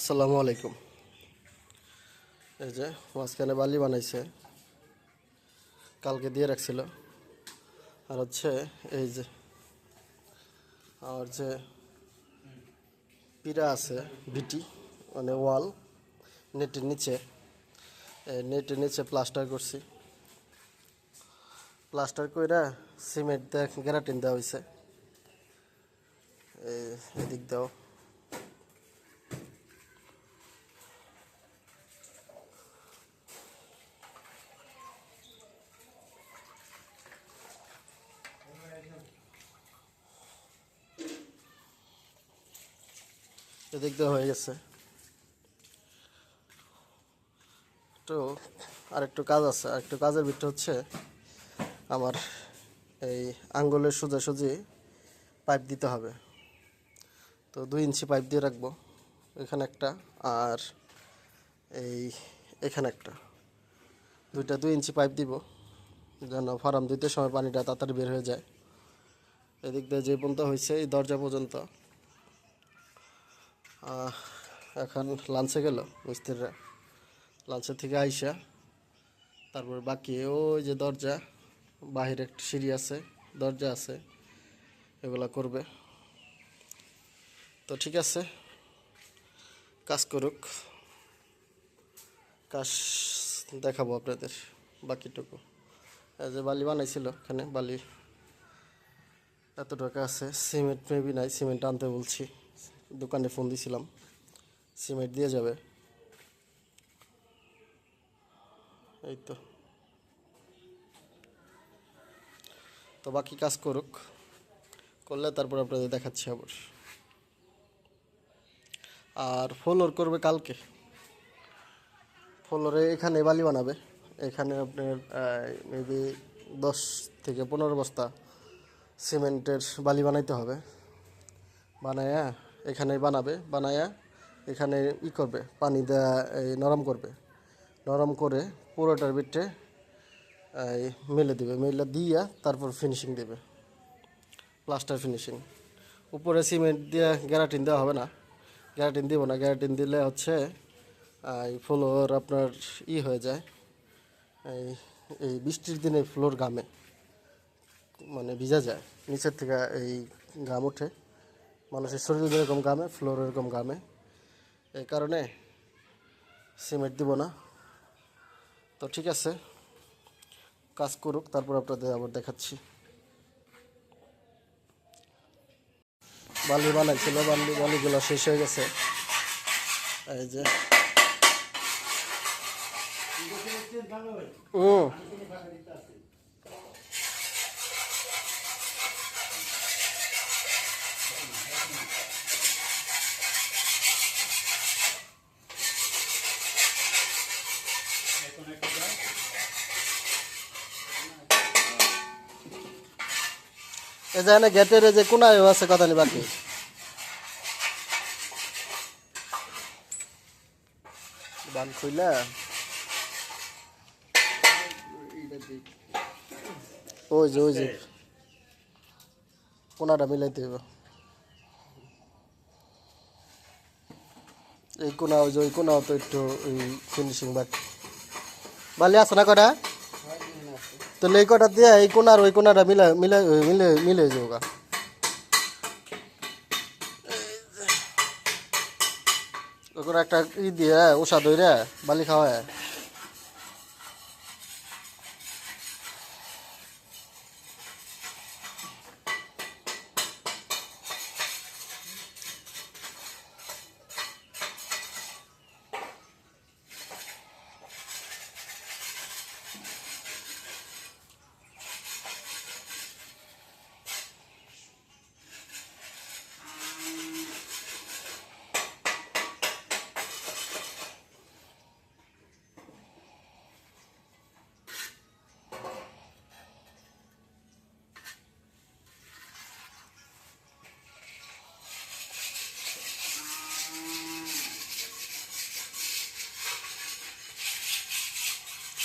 আসসালামু আলাইকুম। এই যে মাঝখানে বালি বানাইছে, কালকে দিয়ে রাখছিল। আর হচ্ছে এই যে আর যে পিরা আছে বিটি, মানে ওয়াল নেটের নিচে, নেটের নিচে প্লাস্টার করছি। প্লাস্টার কইরা সিমেন্ট দিয়ে গ্যারাটিন দেওয়া হয়েছে। এদিক দাও, এদিক দেওয়া হয়ে গেছে। তো আরেকটু কাজ আছে, আরেকটু কাজের ভিতরে হচ্ছে আমার এই আঙ্গুলের সোজাসুজি পাইপ দিতে হবে। তো 2 ইঞ্চি পাইপ দিয়ে রাখবো, এখানে একটা আর এখানে একটা, দুইটা 2 ইঞ্চি পাইপ দিব যেন ফার্ম দিতে সময় পানিটা তাড়াতাড়ি বের হয়ে যায়। এদিক দিয়ে যে পর্যন্ত হয়েছে এই দরজা পর্যন্ত। এখন লাঞ্চে গেল মিস্ত্রিরা, লাঞ্চের থেকে আইসা তারপর বাকি ওই যে দরজা, বাহিরে একটা সিঁড়ি আছে, দরজা আছে, এগুলা করবে। তো ঠিক আছে, কাজ করুক, কাজ দেখাবো আপনাদের বাকিটুকু। এই যে বালি বানাইছিল, এখানে বালি এত টাকা আছে। সিমেন্ট মেবি নাই, সিমেন্ট আনতে বলছি, দোকানে ফোন দিছিলাম, সিমেন্ট দিয়ে যাবে। এই তো, তো বাকি কাজ করুক, করলে তারপর আপনাদের দেখাচ্ছি আবার। আর ফ্লোর করবে কালকে, ফ্লোরে এখানে বালি বানাবে। এখানে আপনার মেবি 10 থেকে 15 বস্তা সিমেন্টের বালি বানাইতে হবে। বানায়া এখানে বানাবে, বানায়া এখানে করবে, পানি দেয়া নরম করবে, নরম করে পুরোটার ভিতরে মেলে দেবে, মেলে দিয়া তারপর ফিনিশিং দেবে, প্লাস্টার ফিনিশিং। উপরে সিমেন্ট দিয়ে গ্যারাটিন দেওয়া হবে না, গ্যারাটিন দিব না। গ্যারাটিন দিলে হচ্ছে ফ্লোর আপনার হয়ে যায়, এই এই বৃষ্টির দিনে ফ্লোর ঘামে, মানে ভিজা যায় নিচের থেকে, এই ঘাম ওঠে, মানুষের শরীর যেরকম ঘামে ফ্লোর এরকম ঘামে। এই কারণে সিমেন্ট দিব না। তো ঠিক আছে, কাজ করুক, তারপর আপনাদের আবার দেখাচ্ছি। বালি বানাইছিল, বালিগুলো শেষ হয়ে গেছে। এই যে এই যে গেটের যে কোনায় আছে কথা নি বাকি, বান খুইলা ওই যে কোনাটা মিলাইতে হবে। এই কোনা, ওই যে ওই কোনাও তো একটু ফিনিশিং বাকি। বালি আছে না কটা? তাহলে এই কটা দিয়ে এই কোনার ওই কোনাটা মিলে মিলে মিলে মিলে যাবো। ওই একটা দিয়ে ওষা দইরে বালি খাওয়ায়।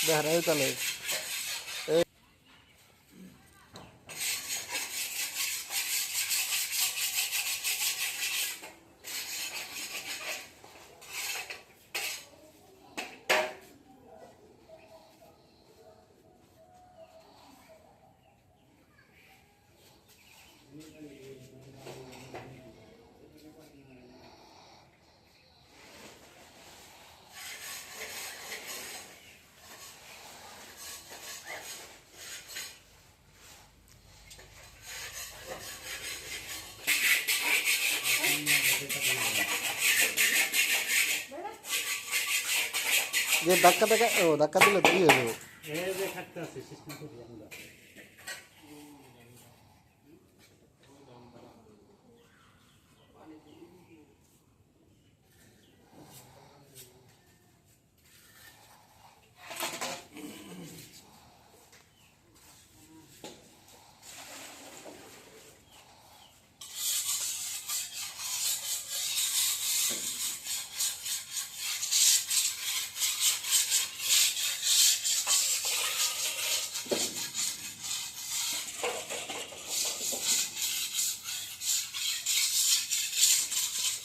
দেখেন এই তাহলে যে ধাক্কা দিলে তো দিয়ে দেবো। এই যে খাটতে আছে সিস্টেম করি আমরা।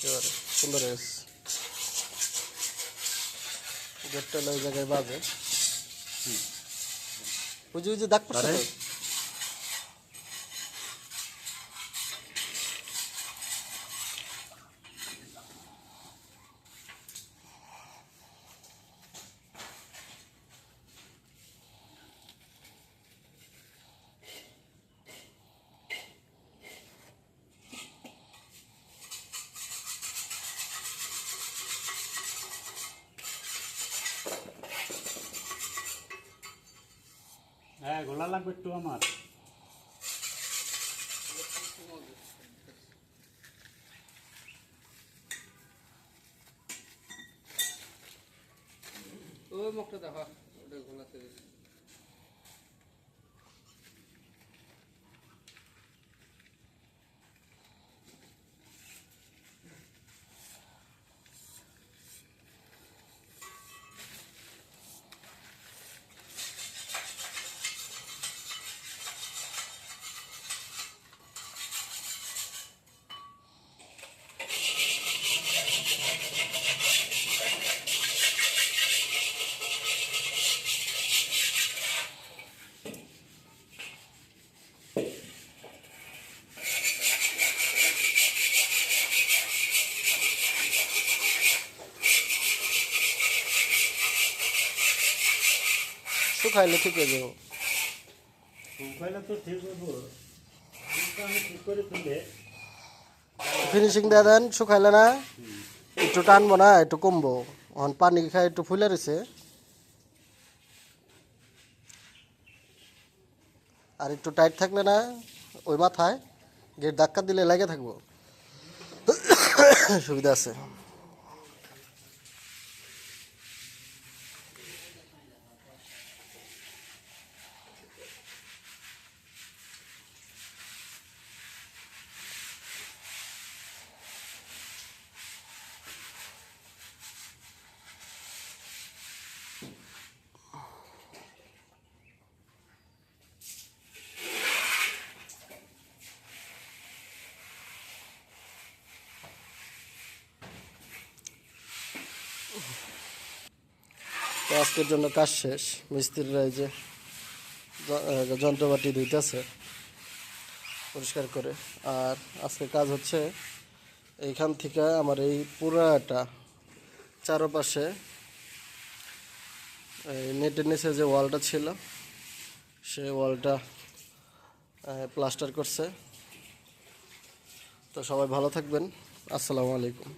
এবারে সুন্দর হয়েছে। গেটটা ওই জায়গায় বাজে, বুঝি দাগ পড়ছে তো। হ্যাঁ গোলা লাগবে একটু আমার। ওই মুখটা দেখা ওটা গোলাতে শুকাইলে ঠিক হয়ে যাবো। শুকাইলে তো ঠিক হবো, কিন্তু আমি ঠিক করে তুলে ফিনিশিং দিয়ে দেন, শুকাইলে না একটু টানবো না একটু কমবো। এখন পানি খাই একটু ফুলে রয়েছে, আর একটু টাইট থাকলে না ওই মাথায় গেট ধাক্কা দিলে লেগে থাকবো, সুবিধা আছে। তো আজকের জন্য কাজ শেষ। মিস্ত্রিরা এই যে যন্ত্রপাতি ধুইতেছে পরিষ্কার করে। আর আজকের কাজ হচ্ছে এইখান থেকে আমার এই পুরাটা চারপাশে এই নেটের নিচে যে ওয়ালটা ছিল সেই ওয়ালটা প্লাস্টার করছে। তো সবাই ভালো থাকবেন, আসসালামু আলাইকুম।